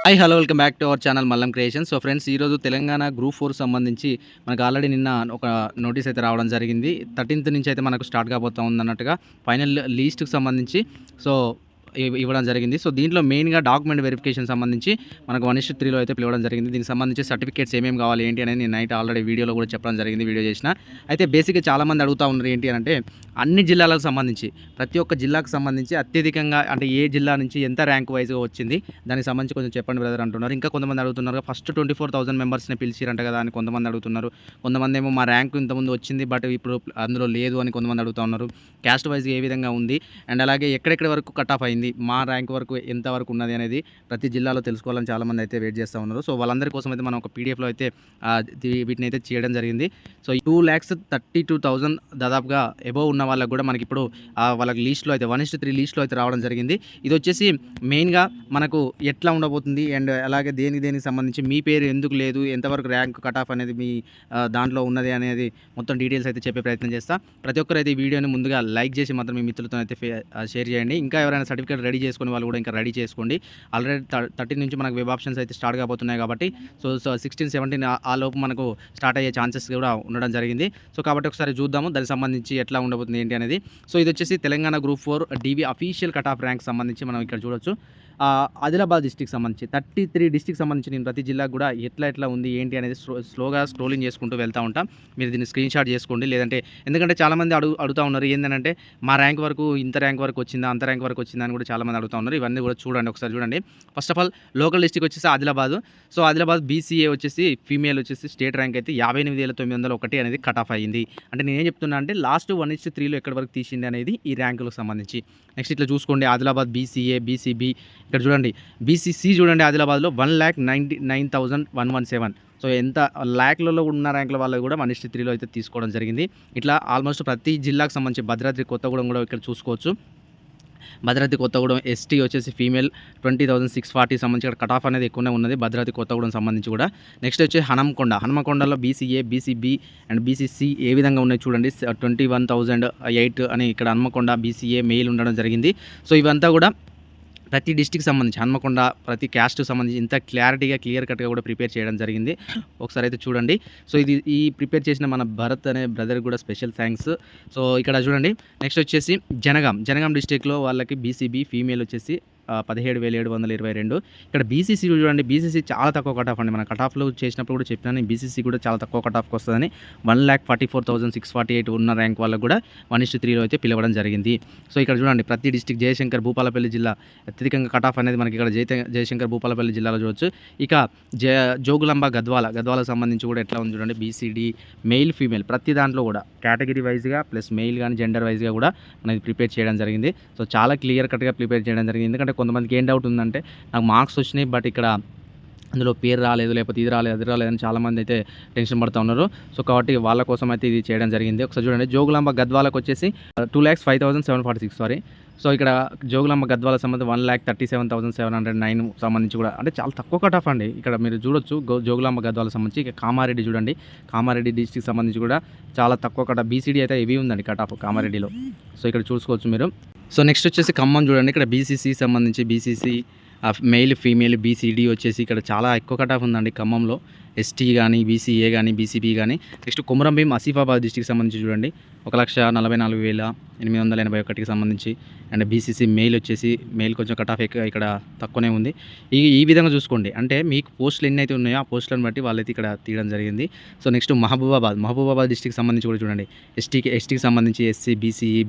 Hi hello welcome back to our channel Mallam creation. So friends, ఈరోజు Telangana group 4 సంబంధించి మనకు already నిన్న ఒక నోటీస్ అయితే రావడం జరిగింది. 13th నుంచి అయితే మనకు స్టార్ట్ కాబోతా ఉందన్నట్టుగా ఫైనల్ లీస్ట్‌కి సంబంధించి సో ఇవ్వడం జరిగింది. సో దీంట్లో మెయిన్‌గా డాక్యుమెంట్ వెరిఫికేషన్ సంబంధించి మనకు 1:3లో అయితే పిలవడం జరిగింది. దీనికి సంబంధించి సర్టిఫికేట్స్ ఏమేమి కావాలి ఏంటి అనేది నేను నైట్ ఆల్రెడీ వీడియోలో కూడా చెప్పడం జరిగింది. వీడియో చేసిన అయితే బేసిక్‌గా చాలామంది అడుగుతా ఉన్నారు ఏంటి అంటే అన్ని జిల్లాలకు సంబంధించి ప్రతి ఒక్క జిల్లాకు సంబంధించి అత్యధికంగా అంటే ఏ జిల్లా నుంచి ఎంత ర్యాంక్ వైజ్‌గా వచ్చింది దానికి సంబంధించి కొంచెం చెప్పండి బ్రదర్ అంటున్నారు. ఇంకా కొంతమంది అడుగుతున్నారు ఫస్ట్ 24,000 మెంబర్స్‌ని పిలిచిరంట కదా అని కొంతమంది అడుగుతున్నారు. కొంతమంది ఏమో మా ర్యాంక్ ఇంతకుముందు వచ్చింది బట్ ఇప్పుడు అందులో లేదు అని కొంతమంది అడుగుతా ఉన్నారు. క్యాస్ట్ వైజ్‌గా ఏ విధంగా ఉంది అండ్ అలాగే ఎక్కడెక్కడి వరకు కట్ ఆఫ్ అయింది, మా ర్యాంక్ వరకు ఎంత వరకు ఉన్నది అనేది ప్రతి జిల్లాలో తెలుసుకోవాలని చాలామంది అయితే వెయిట్ చేస్తూ ఉన్నారు. సో వాళ్ళందరి కోసం అయితే మనం ఒక పీడిఎఫ్లో అయితే వీటిని అయితే చేయడం జరిగింది. సో 2,32,000 దాదాపుగా ఎబోవ్ ఉన్న వాళ్ళకి కూడా మనకి ఇప్పుడు వాళ్ళకి లీస్ట్లో అయితే 1:3 లీస్ట్లో అయితే రావడం జరిగింది. ఇది వచ్చేసి మెయిన్గా మనకు ఎట్లా ఉండబోతుంది అండ్ అలాగే దేనికి సంబంధించి మీ పేరు ఎందుకు లేదు, ఎంతవరకు ర్యాంక్ కట్ ఆఫ్ అనేది మీ దాంట్లో ఉన్నది అనేది మొత్తం డీటెయిల్స్ అయితే చెప్పే ప్రయత్నం చేస్తా. ప్రతి ఒక్కరు అయితే ఈ వీడియోని ముందుగా లైక్ చేసి మాత్రం మీ మిత్రులతో అయితే షేర్ చేయండి. ఇంకా ఎవరైనా సర్టిఫికేట్ రెడీ చేసుకునే వాళ్ళు కూడా ఇంకా రెడీ చేసుకోండి. ఆల్రెడీ 13 నుంచి మనకు వెబ్ ఆప్షన్స్ అయితే స్టార్ట్ కాబోతున్నాయి కాబట్టి సో 16, 17 ఆ లోపు మనకు స్టార్ట్ అయ్యే ఛాన్సెస్ కూడా ఉండడం జరిగింది. సో కాబట్టి ఒకసారి చూద్దాము దానికి సంబంధించి ఎట్లా ఉండబోతుంది ఏంటి అనేది. సో ఇది వచ్చేసి Telangana group 4 DB official cut off rank సంబంధించి మనం ఇక్కడ చూడొచ్చు. ఆదిలాబాద్ డిస్ట్రిక్ట్ సంబంధించి 33 డిస్ట్రిక్ట్ సంబంధించి నేను ప్రతి జిల్లాకు కూడా ఎట్లా ఉంది ఏంటి అనేది స్లోగా స్క్రోలింగ్ చేసుకుంటూ వెళ్తూ ఉంటాం. మీరు దీన్ని స్క్రీన్ షాట్ చేసుకోండి. లేదంటే ఎందుకంటే చాలామంది అడుగుతూ ఉన్నారు ఏంటంటే మా ర్యాంక్ వరకు ఇంత ర్యాంక్ వరకు వచ్చిందా, అంత ర్యాంక్ వరకు వచ్చిందా అని కూడా చాలామంది అడుగుతూ ఉన్నారు. ఇవన్నీ కూడా చూడండి, ఒకసారి చూడండి. First of all local district వచ్చేసి ఆదిలాబాద్. సో ఆదిలాబాద్ బీసీఏ వచ్చేసి ఫీమేల్ వచ్చేసి స్టేట్ ర్యాంక్ అయితే 58,901 అనేది కట్ ఆఫ్ అయ్యింది. అంటే నేనేం చెప్తున్నా అంటే లాస్ట్ 1:3లో ఎక్కడి వరకు తీసింది అనేది ఈ ర్యాంకులకు సంబంధించి. నెక్స్ట్ ఇట్లా చూసుకోండి ఆదిలాబాద్ బీసీఏ, బీసీబీ. ఇక్కడ చూడండి బీసీసీ చూడండి ఆదిలాబాద్లో 1,99,117. సో ఎంత ల్యాక్లలో ఉన్న ర్యాంకుల వాళ్ళు కూడా 1:3లో అయితే తీసుకోవడం జరిగింది. ఇట్లా ఆల్మోస్ట్ ప్రతి జిల్లాకు సంబంధించి భద్రాద్రి కొత్తగూడెం కూడా ఇక్కడ చూసుకోవచ్చు. భద్రాద్రి కొత్తగూడెం ఎస్టీ వచ్చేసి ఫీమేల్ 20,640 సంబంధించి ఇక్కడ కట్ ఆఫ్ అనేది ఎక్కువనే ఉన్నది భద్రాద్రి కొత్తగూడెం సంబంధించి కూడా. నెక్స్ట్ వచ్చి హనుమకొండలో బీసీఏ, బీసీబీ అండ్ బీసీసీ ఏ విధంగా ఉన్నాయి చూడండి. 21,008 అని ఇక్కడ హనుమకొండ బీసీఏ మెయిల్ ఉండడం జరిగింది. సో ఇవంతా కూడా ప్రతి డిస్ట్రిక్ట్ సంబంధించి హన్మకొండ ప్రతి క్యాస్ట్కి సంబంధించి ఇంత క్లియర్ కట్గా కూడా ప్రిపేర్ చేయడం జరిగింది. ఒకసారి అయితే చూడండి. సో ఈ ప్రిపేర్ చేసిన మన భరత్ అనే బ్రదర్ కూడా స్పెషల్ థ్యాంక్స్. సో ఇక్కడ చూడండి. నెక్స్ట్ వచ్చేసి జనగాం డిస్ట్రిక్ట్లో వాళ్ళకి బీసీబీ ఫీమేల్ వచ్చేసి 17,722. ఇక్కడ బీసీసీ చూడండి. బీసీసీ చాలా తక్కువ కట్ ఆఫ్ అండి. మన కట్ ఆఫ్లో చేసినప్పుడు కూడా చెప్పినాను బీసీసీ కూడా చాలా తక్కువ కట్ ఆఫ్కి వస్తుందని. 1,44,648 ఉన్న ర్యాంక్ వాళ్ళకు కూడా 1:3లో అయితే పిలవడం జరిగింది. సో ఇక్కడ చూడండి ప్రతి డిస్ట్రిక్ట్ జయశంకర్ భూపాలపల్లి జిల్లా అత్యధికంగా కట్ ఆఫ్ అనేది మనకి ఇక్కడ జయశంకర్ భూపాలపల్లి జిల్లాలో చూడవచ్చు. ఇక జోగులాంబ గద్వాలకు సంబంధించి కూడా ఎట్లా ఉంది చూడండి. బీసీడీ మెయిల్ ఫీమేల్ ప్రతి దాంట్లో కూడా కేటగిరీ వైజ్గా ప్లస్ మెయిల్ కానీ జెండర్ వైజ్గా కూడా మనకి ప్రిపేర్ చేయడం జరిగింది. సో చాలా క్లియర్ కట్గా ప్రిపేర్ చేయడం జరిగింది. ఎందుకంటే కొంతమందికి ఏం డౌట్ ఉందంటే నాకు మార్క్స్ వచ్చినాయి బట్ ఇక్కడ అందులో పేరు రాలేదు, లేకపోతే ఇది రాలేదు అది రాలేదని చాలామంది అయితే టెన్షన్ పడుతూ ఉన్నారు. సో కాబట్టి వాళ్ళ కోసం అయితే ఇది చేయడం జరిగింది. ఒకసారి చూడండి జోగులాంబ గద్వాలకు వచ్చేసి 2,05,746 సారీ. సో ఇక్కడ జోగులాంబ గద్వాల సంబంధించి 1,37,709 సంబంధించి కూడా అంటే చాలా తక్కువ కట్ ఆఫ్ అండి. ఇక్కడ మీరు చూడొచ్చు జోగులాంబ గద్వాల సంబంధించి. ఇక కామారెడ్డి చూడండి, కామారెడ్డి డిస్ట్రిక్ట్ సంబంధించి కూడా చాలా తక్కువ కట్ ఆఫ్. బీసీడీ అయితే ఇవి ఉందండి కట్ ఆఫ్ కామారెడ్డిలో. సో ఇక్కడ చూసుకోవచ్చు మీరు. సో నెక్స్ట్ వచ్చేసి ఖమ్మం చూడండి. ఇక్కడ బీసీసీ సంబంధించి బీసీసీ మెయిల్ ఫీమేల్ బీసీడీ వచ్చేసి ఇక్కడ చాలా ఎక్కువ కట్ ఆఫ్ ఉందండి ఖమ్మంలో. ఎస్టీ కానీ బీసీఏ కానీ బీసీబీ కానీ. నెక్స్ట్ కొమురంభీం ఆసిఫాబాద్ డిస్ట్రిక్ట్ సంబంధించి చూడండి 1,44,881కి సంబంధించి. అండ్ బీసీసీ మెయిల్ వచ్చేసి మెయిల్ కొంచెం కట్ ఆఫ్ ఇక్కడ తక్కువనే ఉంది. ఈ విధంగా చూసుకోండి. అంటే మీకు పోస్టులు ఎన్ని అయితే ఉన్నాయో ఆ పోస్టులను బట్టి వాళ్ళైతే ఇక్కడ తీయడం జరిగింది. సో నెక్స్ట్ మహబూబాబాద్ డిస్ట్రిక్ట్ సంబంధించి కూడా చూడండి. ఎస్టీకి సంబంధించి ఎస్సీ, బీసీఈ,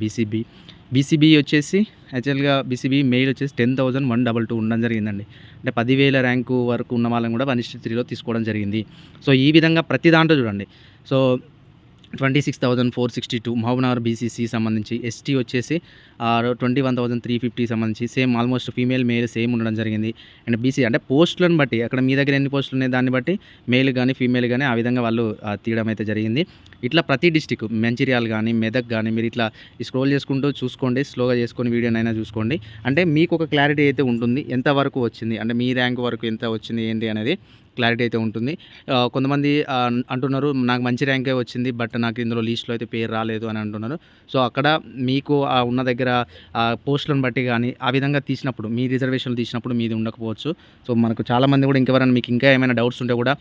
బీసీబీ వచ్చేసి యాక్చువల్గా బీసీబీ మెయిల్ వచ్చేసి 10,122 ఉండడం జరిగిందండి. అంటే 10,000 ర్యాంకు వరకు ఉన్న వాళ్ళని కూడా 1:3లో తీసుకోవడం జరిగింది. సో ఈ విధంగా ప్రతి దాంట్లో చూడండి. సో 26,462 మహబూబ్నగర్ బీసీసీ సంబంధించి. ఎస్టీ వచ్చేసి 21,350 సంబంధించి same almost female male same ఉండడం జరిగింది. అండ్ బీసీ అంటే పోస్టులను బట్టి అక్కడ మీ దగ్గర ఎన్ని పోస్టులు ఉన్నాయి దాన్ని బట్టి మేల్ కానీ ఫీమేల్ కానీ ఆ విధంగా వాళ్ళు తీయడం అయితే జరిగింది. ఇట్లా ప్రతి డిస్టిక్ మంచిర్యాల కానీ మెదక్ కానీ మీరు ఇట్లా స్క్రోల్ చేసుకుంటూ చూసుకోండి. స్లోగా చేసుకొని వీడియోనైనా చూసుకోండి. అంటే మీకు ఒక క్లారిటీ అయితే ఉంటుంది ఎంతవరకు వచ్చింది, అంటే మీ ర్యాంక్ వరకు ఎంత వచ్చింది ఏంటి అనేది క్లారిటీ అయితే ఉంటుంది. కొంతమంది అంటున్నారు నాకు మంచి ర్యాంకే వచ్చింది. బట్ నాకు ఇందులో లిస్ట్‌లో అయితే పేరు రాలేదు అని అంటున్నారు. సో, అక్కడ మీకు ఉన్న దగ్గర పోస్టులను బట్టి గానీ, ఆ విధంగా తీసినప్పుడు మీ రిజర్వేషన్‌లు తీసినప్పుడు మీది ఉండకపోవచ్చు. సో, మనకు చాలామంది కూడా ఇంకెవరైనా మీకు ఇంకా ఏమైనా డౌట్స్ ఉంటే కూడా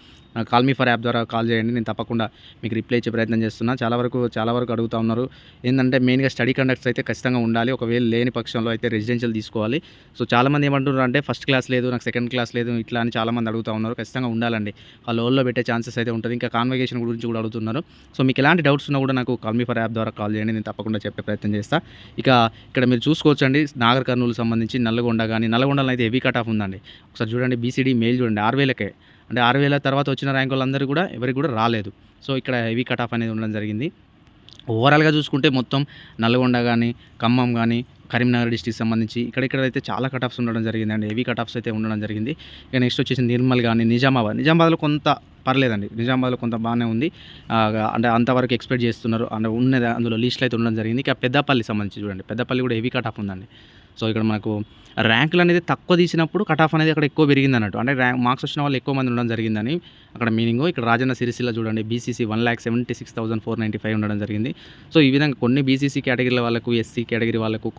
కాల్ మీ ఫర్ యాప్ ద్వారా కాల్ చేయండి. నేను తప్పకుండా మీకు రిప్లై ఇచ్చే ప్రయత్నం చేస్తున్నా. చాలా వరకు అడుగుతా ఉన్నారు. ఏందంటే మెయిన్‌గా స్టడీ కండక్ట్స్ అయితే ఖచ్చితంగా ఉండాలి. ఒకవేళ లేని పక్షంలో అయితే రెసిడెన్షియల్ తీసుకోవాలి. సో, చాలామంది ఏమంటున్నారంటే ఫస్ట్ క్లాస్ లేదు, నాకు సెకండ్ క్లాస్ లేదు ఇట్లా అని చాలామంది అడుగుతా ఉన్నారు. ఖచ్చితంగా ఉండాలండి. ఆ లోన్‌లో పెట్టే ఛాన్సెస్ అయితే ఉంటది. ఇంకా కాన్వకేషన్ గురించి కూడా అడుగుతున్నారు. సో, మీకు ఎలాంటి డౌట్స్ ఉన్నా కూడా నాకు కాల్ మీ ఫర్ యాప్ ద్వారా కాల్ చేయండి. నేను తప్పకుండా చెప్పే ప్రయత్నం చేస్తా. ఇక ఇక్కడ మీరు చూసుకోవచ్చండి నాగర్ కర్నూల్‌కి సంబంధించి నల్లగొండలో అయితే హెవీ కట్ ఆఫ్ ఉందండి. ఒకసారి చూడండి బీసీడీ మెయిల్ చూడండి 6,000కే. అంటే 6,000 తర్వాత వచ్చిన ర్యాంకులందరూ కూడా ఎవరికి కూడా రాలేదు. సో, ఇక్కడ హెవీ కట్ ఆఫ్ అనేది ఉండడం జరిగింది. ఓవరాల్‌గా చూసుకుంటే మొత్తం నల్గొండ గానీ, ఖమ్మం గానీ, కరీంనగర్ డిస్ట్రిక్ట్‌కి సంబంధించి ఇక్కడైతే చాలా కట్ ఆఫ్స్ ఉండడం జరిగిందండి. హెవీ కట్ ఆఫ్స్ అయితే ఉండడం జరిగింది. ఇక నెక్స్ట్ వచ్చేసి నిర్మల్ గానీ, నిజామాబాద్‌లో కొంత పర్లేదండి. నిజామాబాద్‌లో కొంత బానే ఉంది. అంటే అంతవరకు ఎక్స్‌పెక్ట్ చేస్తున్నారు. అంటే ఉన్నది అందులో లిస్ట్‌లో అయితే ఉండడం జరిగింది. ఇక పెద్దపల్లి సంబంధించి చూడండి. పెద్దపల్లి కూడా హెవీ కట్ ఆఫ్ ఉందండి. సో, ఇక్కడ మనకు ర్యాంకులు అనేది తక్కువ తీసినప్పుడు కట్ ఆఫ్ అనేది అక్కడ ఎక్కువ పెరిగిందన్నట్టు. అంటే మార్క్స్ వచ్చిన వాళ్ళు ఎక్కువ మంది ఉండడం జరిగిందని అక్కడ మీనింగు. ఇక్కడ రాజన్న సిరిసిల్ల చూడండి బీసీసీ 1,76,495 ఉండడం జరిగింది. సో, ఈ విధంగా కొన్ని బీసీసీ కేటగిరీల వాళ్ళకు, ఎస్సీ కేటగిరీ వాళ్ళకు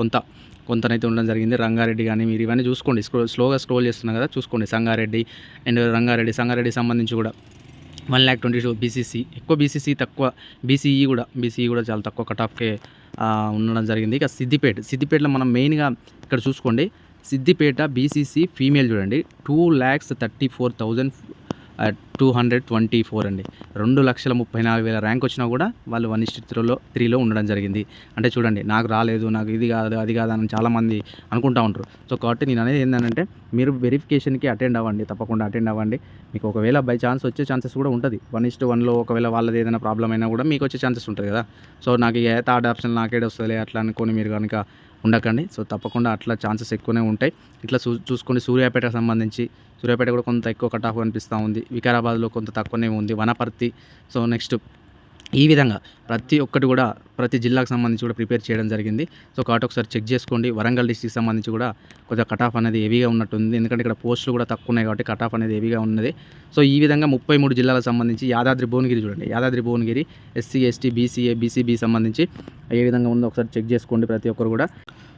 కొంతనైతే ఉండడం జరిగింది. రంగారెడ్డి గానీ మీరు ఇవన్నీ చూసుకోండి. స్లోగా స్క్రోల్ చేస్తున్నా కదా చూసుకోండి. సంగారెడ్డి సంబంధించి కూడా 1,22,000 బీసీసీ ఎక్కువ బీసీసీ తక్కువ బీసీఈ కూడా చాలా తక్కువ కట్ ఆఫ్‌కే ఉండడం జరిగింది. ఇక సిద్దిపేటలో మనం మెయిన్‌గా ఇక్కడ చూసుకోండి. సిద్దిపేట బీసీసీ ఫీమేల్ చూడండి 2,34,224 అండి. 2,34,000 ర్యాంక్ వచ్చినా కూడా వాళ్ళు 1:3లో ఉండడం జరిగింది. అంటే చూడండి నాకు రాలేదు, నాకు ఇది కాదు, అది కాదు అని చాలామంది అనుకుంటా ఉంటారు. సో, కాబట్టి నేను అనేది ఏంటంటే మీరు వెరిఫికేషన్‌కి అటెండ్ అవ్వండి. తప్పకుండా అటెండ్ అవ్వండి. మీకు ఒకవేళ బై ఛాన్స్ వచ్చే ఛాన్సెస్ కూడా ఉంటది. 1:1లో ఒకవేళ వాళ్ళది ఏదైనా ప్రాబ్లమ్ అయినా కూడా మీకు వచ్చే ఛాన్సెస్ ఉంటది కదా! సో, నాకు ఇక థర్డ్ ఆప్షన్ నాకేడ వస్తదిలే అట్లా అనుకోని మీరు గనుక ఉండకండి. సో, తప్పకుండా అట్లా ఛాన్సెస్ ఎక్కువనే ఉంటాయి. ఇట్లా చూసుకోండి సూర్యాపేటకు సంబంధించి సూర్యాపేట కూడా కొంత ఎక్కువ కట్ ఆఫ్ కనిపిస్తూ ఉంది. వికారాబాద్‌లో కొంత తక్కువనే ఉంది. వనపర్తి సో, నెక్స్ట్ ఈ విధంగా ప్రతి ఒక్కటి కూడా ప్రతి జిల్లాకు సంబంధించి కూడా ప్రిపేర్ చేయడం జరిగింది. సో, కాబట్టి ఒకసారి చెక్ చేసుకోండి. వరంగల్ డిస్ట్రిక్ట్‌కి సంబంధించి కూడా కొద్దిగా కట్ ఆఫ్ అనేది హెవీగా ఉన్నట్టుంది. ఎందుకంటే ఇక్కడ పోస్టులు కూడా తక్కువ ఉన్నాయి కాబట్టి కట్ ఆఫ్ అనేది హెవీగా ఉన్నది. సో, ఈ విధంగా 33 జిల్లాలకు సంబంధించి యాదాద్రి భువనగిరి చూడండి. Yadadri Bhuvanagiri SC, ST, BCA, BCB సంబంధించి ఏ విధంగా ఉందో ఒకసారి చెక్ చేసుకోండి ప్రతి ఒక్కరు కూడా.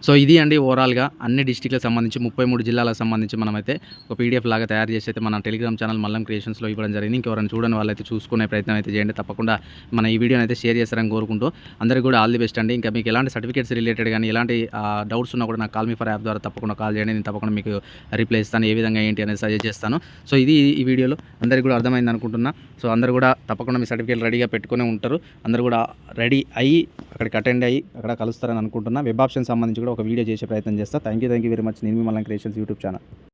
సో, ఇది అండి ఓవరాల్‌గా అన్ని డిస్ట్రిక్ట్‌లకు సంబంధించి 33 జిల్లాలకు సంబంధించి మనమైతే ఒక పీడీఎఫ్ లాగా తయారు చేసి అయితే మన టెలిగ్రామ్ ఛానల్ మల్లం క్రియేషన్స్‌లో ఇవ్వడం జరిగింది. ఇంకెవరైనా చూడని వాళ్ళైతే చూసుకునే ప్రయత్నం అయితే చేయండి. తప్పకుండా మన ఈ వీడియోని అయితే షేర్ చేస్తారని కోరుకుంటూ అందరికీ కూడా ఆల్ ది బెస్ట్ అండి. ఇంకా మీకు ఎలాంటి సర్టిఫికేట్స్ రిలేటెడ్ కానీ ఎలాంటి డౌట్స్ ఉన్నా కూడా నాకు కాల్ మీ ఫర్ యాప్ ద్వారా తప్పకుండా కాల్ చేయండి. నేను తప్పకుండా మీకు రిప్లై ఇస్తాను. ఏ విధంగా ఏంటి అనేది సజెస్ట్ చేస్తాను. సో, ఇది ఈ వీడియోలో అందరికీ కూడా అర్థమైంది అనుకుంటున్నా. సో, అందరూ కూడా తప్పకుండా మీ సర్టిఫికేట్ రెడీగా పెట్టుకునే ఉంటారు. అందరూ కూడా రెడీ అయ్యి అక్కడికి అటెండ్ అయ్యి అక్కడ కలుస్తారని అనుకుంటున్నా. వెబ్ ఆప్షన్ సంబంధించి కూడా ఒక వీడియో చేసే ప్రయత్నం చేస్తా. Thank you very much. నేను మీ మల్లం క్రియేషన్స్ యూట్యూబ్ ఛానల్.